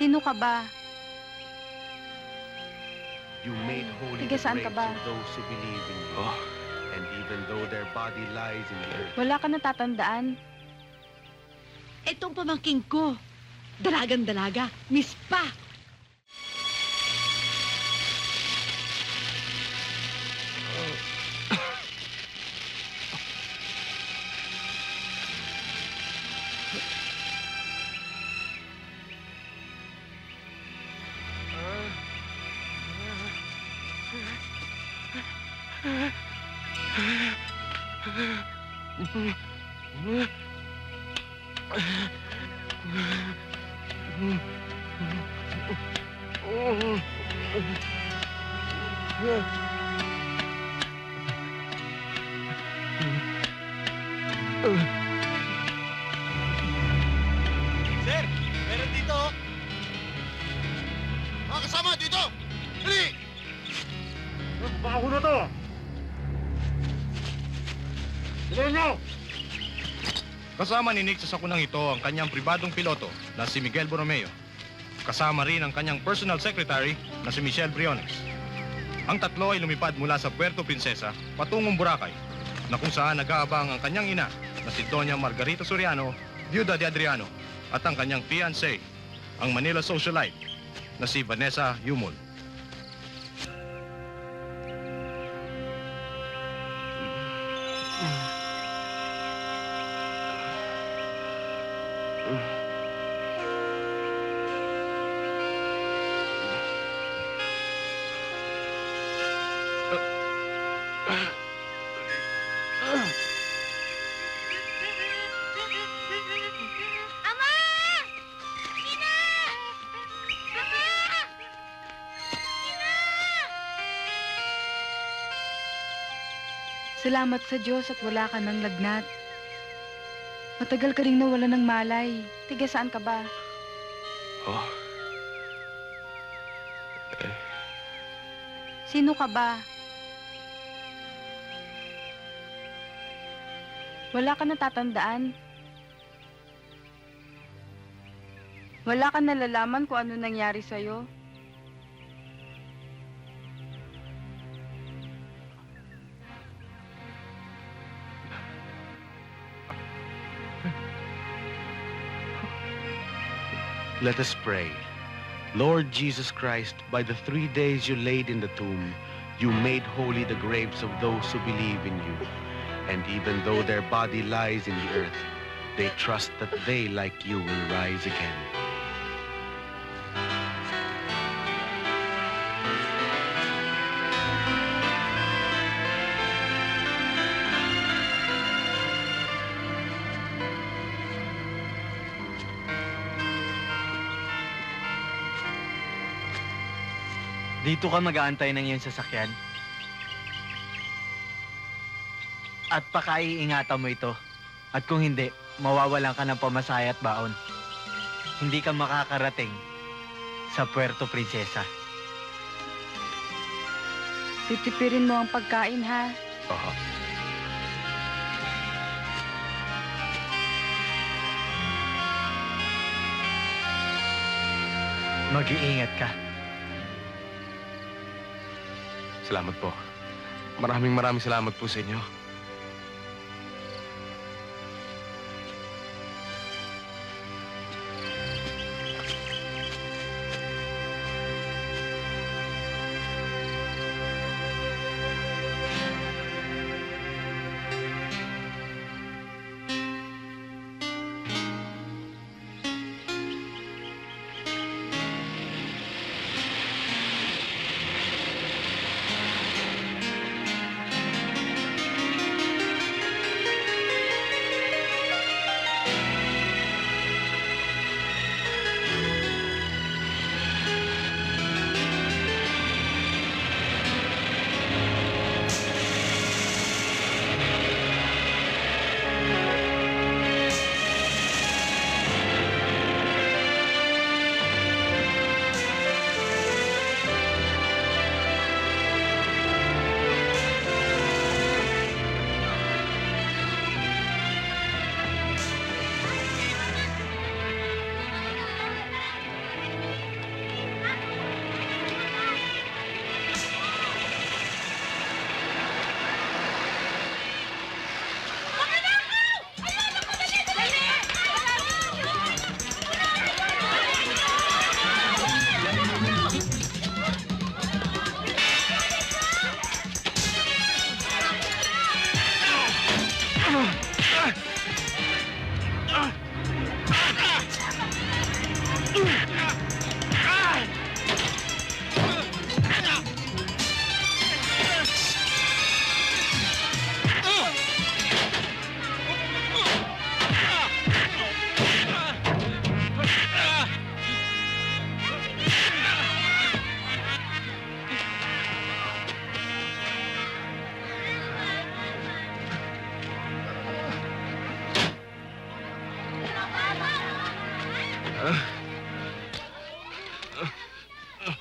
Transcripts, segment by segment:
Sino ka ba? You made holy Tiga the saan ka graves ba? of those who believe in you. Oh, And even though their body lies in the earth, Wala ka natatandaan? Itong pamangking ko. Dalagang-dalaga. Miss Pa. Sir, meron dito. Mga kasama dito! Dali! Baka ko na to! Dali nyo! kasama ni Nick sa sakunang ito ang kanyang pribadong piloto na si Miguel Borromeo. Kasama rin ang kanyang personal secretary na si Michelle Briones. Ang tatlo ay lumipad mula sa Puerto Princesa patungong Boracay na kung saan nag-aabang ang kanyang ina na si Doña Margarita Soriano, Viuda de Adriano, at ang kanyang fiancé, ang Manila socialite na si Vanessa Yumol. Ama! Ina! Ama! Ina! Salamat sa Diyos at wala ka ng lagnat. Matagal ka rin nawala ng malay. Tiga saan ka ba? Oh, Sino ka ba? Wala ka natatandaan? Wala ka nalalaman kung ano nangyari sa'yo? let us pray. Lord Jesus Christ, by the 3 days you laid in the tomb, you made holy the graves of those who believe in you. And even though their body lies in the earth, they trust that they, like you, will rise again. Dito ka mag-aantay ng iyong sasakyan. At pakaiingatan mo ito. At kung hindi, mawawalan ka ng pamasahe at baon. Hindi ka makakarating sa Puerto Princesa. Titipirin mo ang pagkain, ha? aha. Mag-iingat ka. Salamat po. Maraming salamat po sa inyo.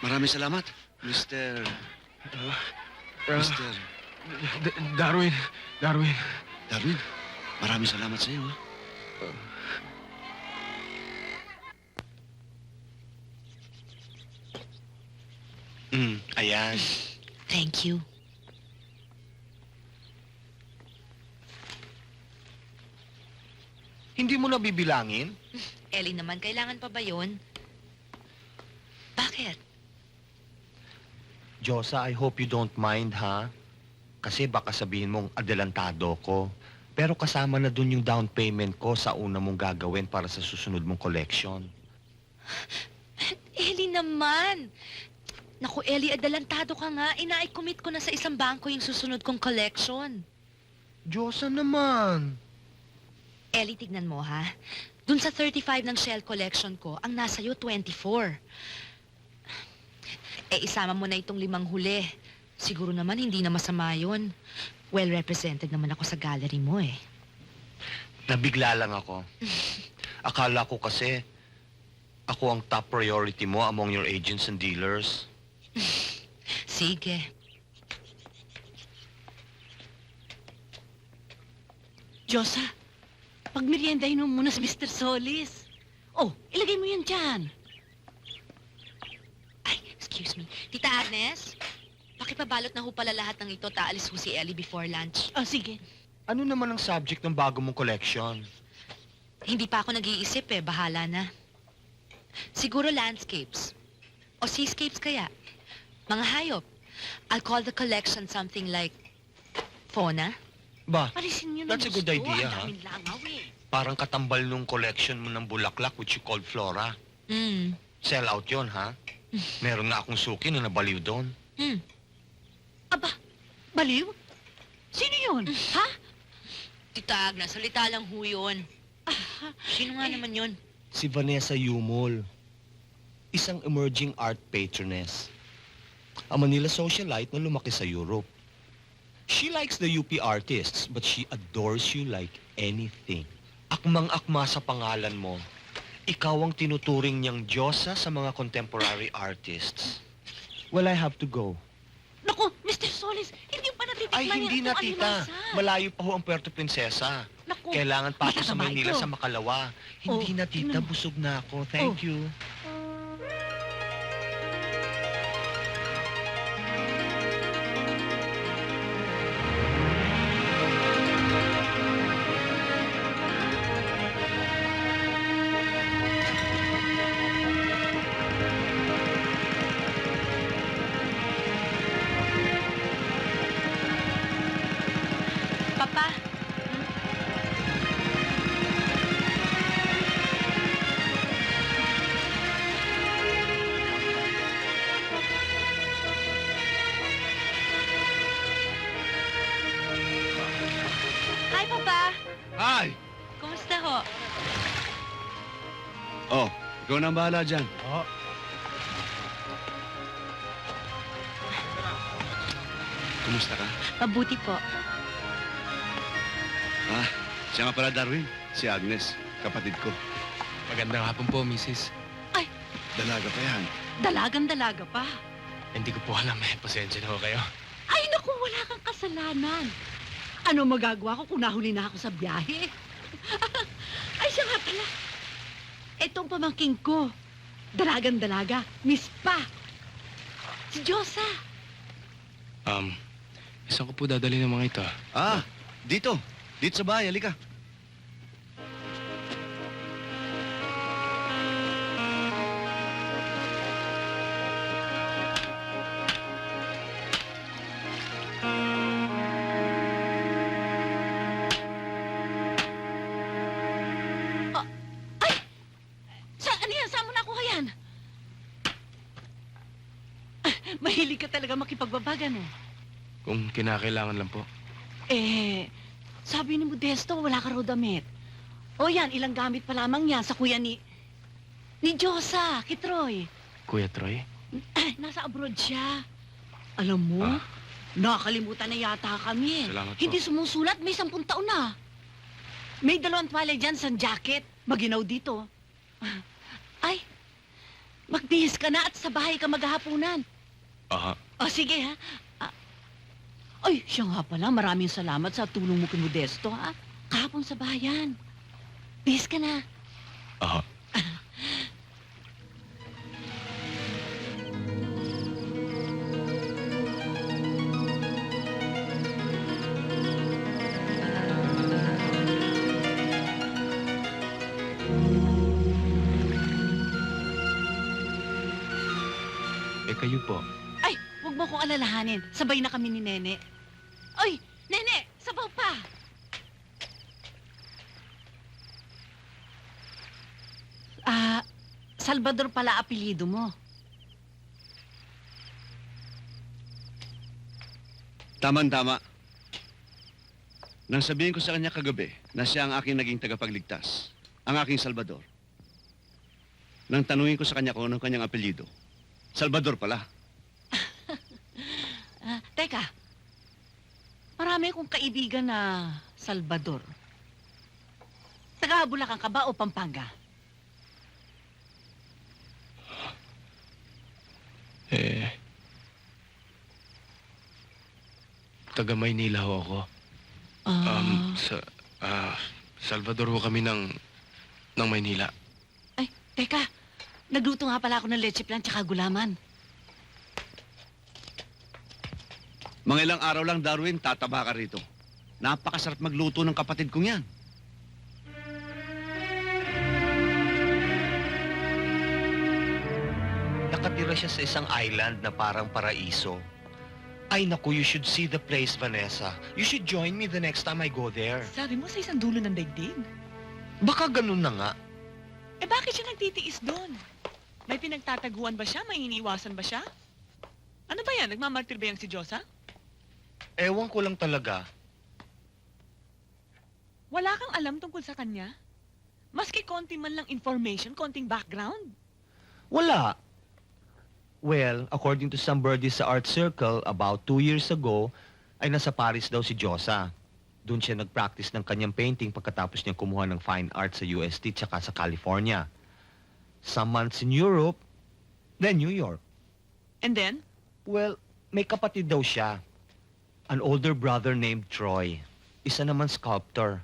Maraming salamat, Mr. Mr. Darwin. Darwin. Maraming salamat sa iyo. Ayan. Thank you. Hindi mo na bibilangin? Ellie naman, kailangan pa ba yun? Bakit? Josa, I hope you don't mind, ha? Kasi baka sabihin mong adelantado ko. Pero kasama na dun yung down payment ko sa una mong gagawin para sa susunod mong collection. Ellie naman! Naku, Ellie, adalantado ka nga. Ina-commit ko na sa isang bangko yung susunod kong collection. Josa naman. Ellie, tignan mo, ha? Dun sa 35 ng shell collection ko, ang nasa iyo 24. Isama mo na itong 5 huli. Siguro naman hindi na masama yun. Well represented naman ako sa gallery mo, eh. Nabigla lang ako. Akala ko kasi ako ang top priority mo among your agents and dealers. Sige. Diyosa, pagmeriendahin mo muna si Mr. Solis. Oh, ilagay mo yan dyan. Ay, excuse me. Tita Agnes, pakipabalot na ho pala lahat ng ito. Taalis ho si Ellie before lunch. Oh, sige. Ano naman ang subject ng bago mong collection? Hindi pa ako nag-iisip, eh. Bahala na. Siguro landscapes. O seascapes kaya. Mga hayop. I'll call the collection something like fauna. Ba, Palisin nyo na That's a good gusto. idea, Ang ha? daming langaw, eh. parang katambal nung collection mo ng bulaklak which you called Flora. Sell out yon, ha? Meron na akong suki na nabaliw doon. Aba, baliw? Sino yun? Ha? Tita Agnes, salita lang ho yun. Sino nga naman yun? Si Vanessa Yumol. Isang emerging art patroness. A Manila socialite na lumaki sa Europe. She likes the UP artists, but she adores you like anything. Akmang-akma sa pangalan mo. Ikaw ang tinuturing niyang Diyosa sa mga contemporary artists. Well, I have to go. Naku, Mr. Solis, hindi pa natitikman Ay, hindi na, tita. Malayo pa ho ang Puerto Princesa. Naku, Kailangan pa ako sa masama Maynila ito. sa Makalawa. Hindi Oh, na, tita. tingnan mo. Busog na ako. Thank you. Papa, hi, Papa. Hi! Kumusta ho? Oh, ikaw na ang bahala dyan. Kumusta ka? Mabuti po. Ah, siya nga pala, Darwin. Si Agnes, kapatid ko. Magandang hapon po, Mrs. Dalaga pa yan. Dalagang-dalaga pa. Hindi ko po alam eh. Pasensya na ho kayo. Ay, naku, wala kang kasalanan. Ano magagawa ko kung nahuli na ako sa biyahe? Ay, siya nga pala. Itong pamangking ko. Dalagang-dalaga. Miss Pa. Si Diyosa. Saan ko po dadali ng mga ito? Ah, dito. Dito sa bahay, halika. Ano yan? Saan mo nakuha yan? Mahilig ka talaga makipagbabagan, eh. Kung kinakailangan lang po. Sabi ni Modesto, wala ka raw damit. O yan, ilang gamit pa lamang yan sa kuya ni Diyosa, Kitroy. Kuya Troy? Nasa abroad siya. Alam mo, nakakalimutan na yata kami. Salamat po. Hindi sumusulat, may 10 taon na. May 2 tuwalay dyan sa jacket. Maginaw dito. Ay, Magbihis ka na at sa bahay ka maghahapunan. Aha. O, sige, ha? Ay, siya nga pala. Maraming salamat sa tulong mo kay Modesto, ha? Kahapon sa bayan. Bihis ka na. Aha. Kayo po. Ay, huwag mo akong alalahanin. Sabay na kami ni Nene. Ay, Nene! Sabaw pa! Salvador pala apelido mo. Tama. Nang sabihin ko sa kanya kagabi na siya ang aking naging tagapagligtas, ang aking Salvador. Nang tanungin ko sa kanya kung anong kanyang apelyido, Salvador pala. Teka, marami akong kaibigan na Salvador. Taga Bulacan ka ba o Pampanga? Taga Maynila ho ako. Salvador ho kami ng Maynila. Ay, teka. Nagluto nga pala ako ng leche plan tsaka gulaman. Mga ilang araw lang, Darwin, tataba ka rito. Napakasarap magluto ng kapatid kong yan. Nakatira siya sa isang island na parang paraiso. Ay naku, you should see the place, Vanessa. You should join me the next time I go there. Sabi mo sa isang dulo ng daigdig. Baka ganun na nga. Eh bakit siya nagtitiis doon? May pinagtataguan ba siya? May iniiwasan ba siya? Ano ba yan? Nagmamartir ba yung si Diyosa? Ewan ko lang talaga. Wala kang alam tungkol sa kanya? Maski konti man lang information, konting background. Wala. Well, according to some birdies sa art circle, about 2 years ago, ay nasa Paris daw si Diyosa. Doon siya nag-practice ng kanyang painting pagkatapos niya kumuha ng fine art sa UST tsaka sa California. Some months in Europe, then New York. And then? Well, may kapatid daw siya. An older brother named Troy. Isa naman sculptor.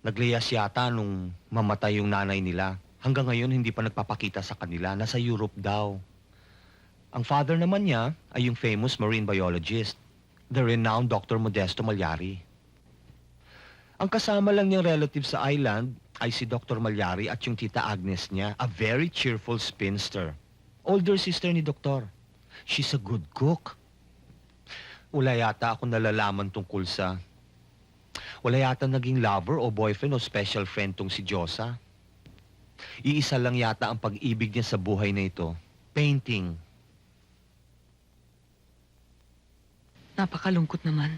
Nagliyas yata nung mamatay yung nanay nila. Hanggang ngayon, hindi pa nagpapakita sa kanila. Nasa Europe daw. Ang father naman niya ay yung famous marine biologist, the renowned Dr. Modesto Malyari. Ang kasama lang niyang relative sa island ay si Dr. Malyari at yung tita Agnes niya, a very cheerful spinster. Older sister ni Doktor. She's a good cook. Wala yata ako nalalaman tungkol sa... Wala yata naging lover o boyfriend o special friend tong si Diyosa. Iisa lang yata ang pag-ibig niya sa buhay na ito. Painting. Napakalungkot naman.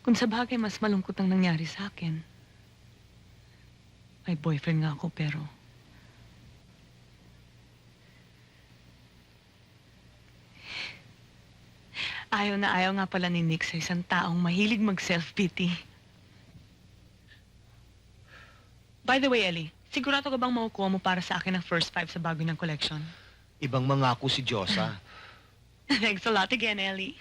Kung sa bagay, mas malungkot ang nangyari sa akin. May boyfriend nga ako, pero... Ayaw na ayaw nga pala ni Nick sa isang taong mahilig mag-self-pity. By the way, Ellie, sigurado ka bang makukuha mo para sa akin ang first 5 sa bago ng collection? Ibang mangako si Diyosa. Thanks a lot again, Ellie.